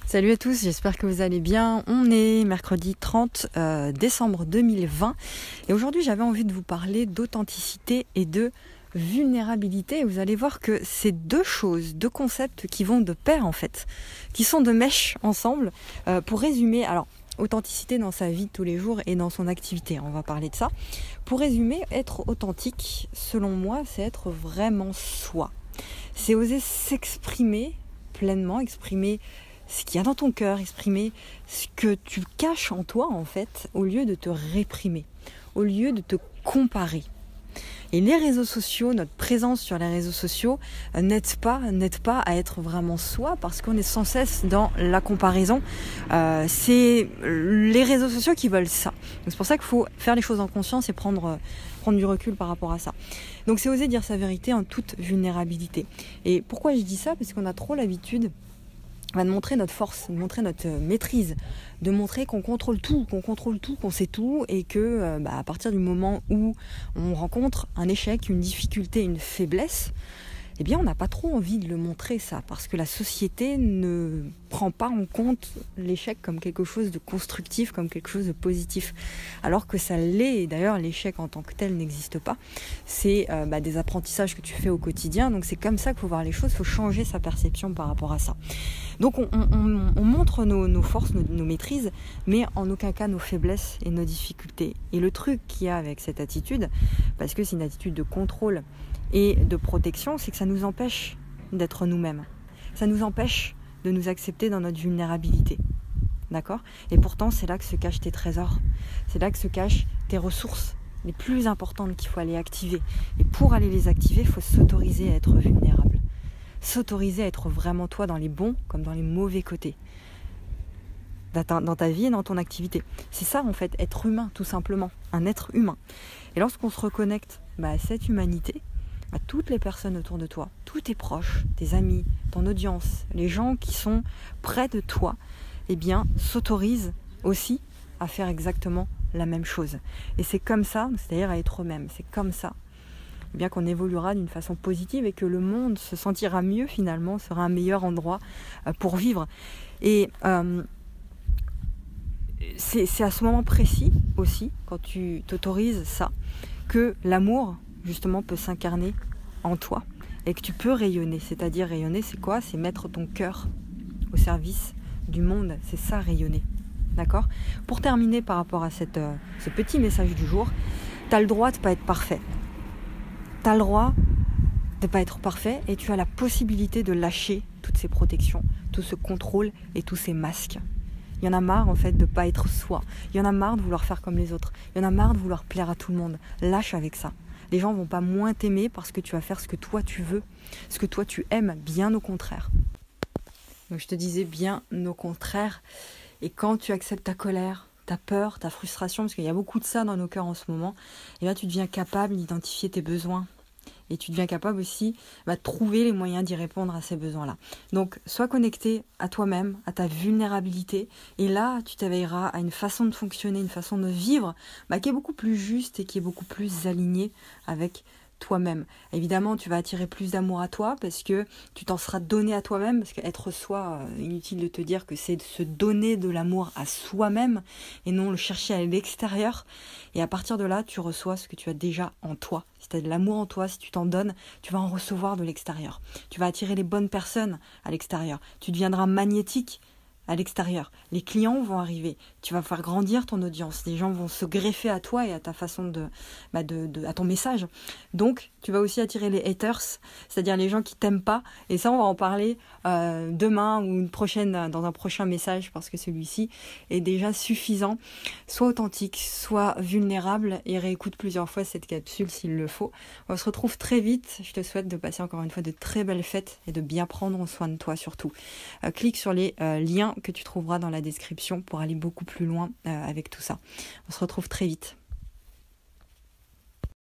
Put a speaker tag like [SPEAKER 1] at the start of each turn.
[SPEAKER 1] Salut à tous, j'espère que vous allez bien. On est mercredi 30 décembre 2020 et aujourd'hui j'avais envie de vous parler d'authenticité et de vulnérabilité. Et vous allez voir que c'est deux choses, deux concepts qui vont de pair en fait, qui sont de mèche ensemble. Pour résumer, alors authenticité dans sa vie de tous les jours et dans son activité, on va parler de ça. Pour résumer, être authentique, selon moi, c'est être vraiment soi. C'est oser s'exprimer pleinement, exprimer ce qu'il y a dans ton cœur, exprimer ce que tu caches en toi en fait, au lieu de te réprimer, au lieu de te comparer. Et les réseaux sociaux, notre présence sur les réseaux sociaux n'aide pas à être vraiment soi parce qu'on est sans cesse dans la comparaison. C'est les réseaux sociaux qui veulent ça. Donc c'est pour ça qu'il faut faire les choses en conscience et prendre du recul par rapport à ça. Donc c'est oser dire sa vérité en toute vulnérabilité. Et pourquoi je dis ça ? Parce qu'on a trop l'habitude de montrer notre force, de montrer notre maîtrise, de montrer qu'on contrôle tout, qu'on sait tout et que à partir du moment où on rencontre un échec, une difficulté, une faiblesse, eh bien on n'a pas trop envie de le montrer ça parce que la société ne prend pas en compte l'échec comme quelque chose de constructif, comme quelque chose de positif. Alors que ça l'est, et d'ailleurs l'échec en tant que tel n'existe pas. C'est des apprentissages que tu fais au quotidien, donc c'est comme ça qu'il faut voir les choses, il faut changer sa perception par rapport à ça. Donc on montre nos forces, nos maîtrises, mais en aucun cas nos faiblesses et nos difficultés. Et le truc qu'il y a avec cette attitude, parce que c'est une attitude de contrôle et de protection, c'est que ça nous empêche d'être nous-mêmes. Ça nous empêche de nous accepter dans notre vulnérabilité. D'accord ? Et pourtant, c'est là que se cachent tes trésors. C'est là que se cachent tes ressources les plus importantes qu'il faut aller activer. Et pour aller les activer, il faut s'autoriser à être vulnérable. S'autoriser à être vraiment toi dans les bons comme dans les mauvais côtés. Dans ta vie et dans ton activité. C'est ça en fait, être humain tout simplement. Un être humain. Et lorsqu'on se reconnecte à cette humanité, à toutes les personnes autour de toi, tous tes proches, tes amis, ton audience, les gens qui sont près de toi, eh bien, s'autorisent aussi à faire exactement la même chose. Et c'est comme ça, c'est-à-dire à être eux-mêmes, c'est comme ça, eh bien qu'on évoluera d'une façon positive et que le monde se sentira mieux finalement, sera un meilleur endroit pour vivre. Et c'est à ce moment précis aussi, quand tu t'autorises ça, que l'amour justement peut s'incarner en toi et que tu peux rayonner. C'est-à-dire rayonner, c'est quoi ? C'est mettre ton cœur au service du monde. C'est ça, rayonner. D'accord ? Pour terminer par rapport à ce petit message du jour, tu as le droit de ne pas être parfait. Tu as le droit de ne pas être parfait et tu as la possibilité de lâcher toutes ces protections, tout ce contrôle et tous ces masques. Il y en a marre en fait de ne pas être soi. Il y en a marre de vouloir faire comme les autres. Il y en a marre de vouloir plaire à tout le monde. Lâche avec ça. Les gens ne vont pas moins t'aimer parce que tu vas faire ce que toi tu veux, ce que toi tu aimes, bien au contraire. Donc je te disais bien au contraire. Et quand tu acceptes ta colère, ta peur, ta frustration, parce qu'il y a beaucoup de ça dans nos cœurs en ce moment, et là tu deviens capable d'identifier tes besoins. Et tu deviens capable aussi de trouver les moyens d'y répondre à ces besoins-là. Donc, sois connecté à toi-même, à ta vulnérabilité. Et là, tu t'éveilleras à une façon de fonctionner, une façon de vivre qui est beaucoup plus juste et qui est beaucoup plus alignée avec toi-même. Évidemment, tu vas attirer plus d'amour à toi parce que tu t'en seras donné à toi-même. Parce qu'être soi, inutile de te dire que c'est de se donner de l'amour à soi-même et non le chercher à l'extérieur. Et à partir de là, tu reçois ce que tu as déjà en toi. Si tu as de l'amour en toi, si tu t'en donnes, tu vas en recevoir de l'extérieur. Tu vas attirer les bonnes personnes à l'extérieur. Tu deviendras magnétique à l'extérieur. Les clients vont arriver. Tu vas faire grandir ton audience. Les gens vont se greffer à toi et à ta façon à ton message. Donc, tu vas aussi attirer les haters, c'est-à-dire les gens qui t'aiment pas. Et ça, on va en parler demain ou dans un prochain message parce que celui-ci est déjà suffisant. Sois authentique, sois vulnérable et réécoute plusieurs fois cette capsule s'il le faut. On se retrouve très vite. Je te souhaite de passer encore une fois de très belles fêtes et de bien prendre soin de toi surtout. Clique sur les liens que tu trouveras dans la description pour aller beaucoup plus loin avec tout ça. On se retrouve très vite.